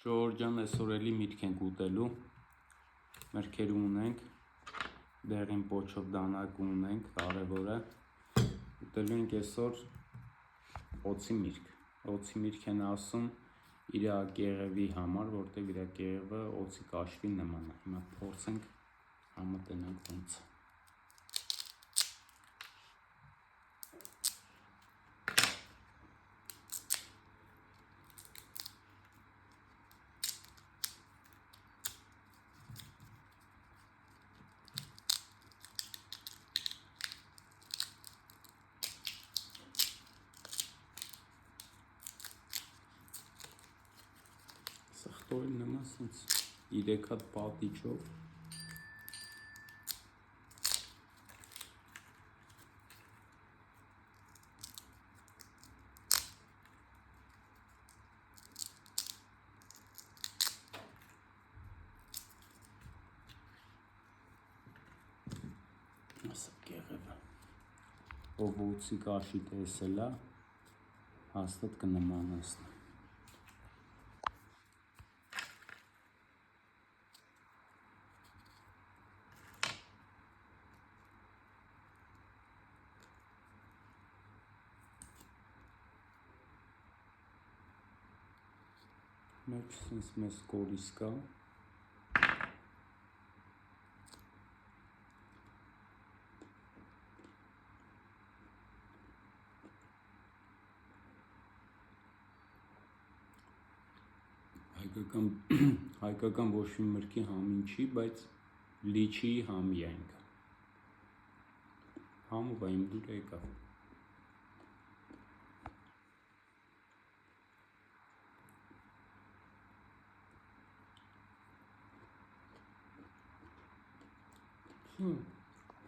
Ժողովրդյան այսօր էլի միտք ենք ուտելու, մրգեր ունենք, դեղին պոչով դանակ ունենք, կարևորը, ուտելու ենք այսօր օծի միրգ են ասում իր կեղևի համար, որտեղ իր կեղևը օծի կաշվի նման է, հիմա փորձենք համտենանք ոնց է։ Սխտորին նման սենց 3 հատ պատիճով ասա կեղևը ով օծի կաշի տեսել է հաստատ կնմանացնի։ Մեջ սենց մեզ կորիս կա, հայկական ոչ մի մրգի համին չի, բայց լիչի համի է ինքը, համով է իմ դուր եկավ։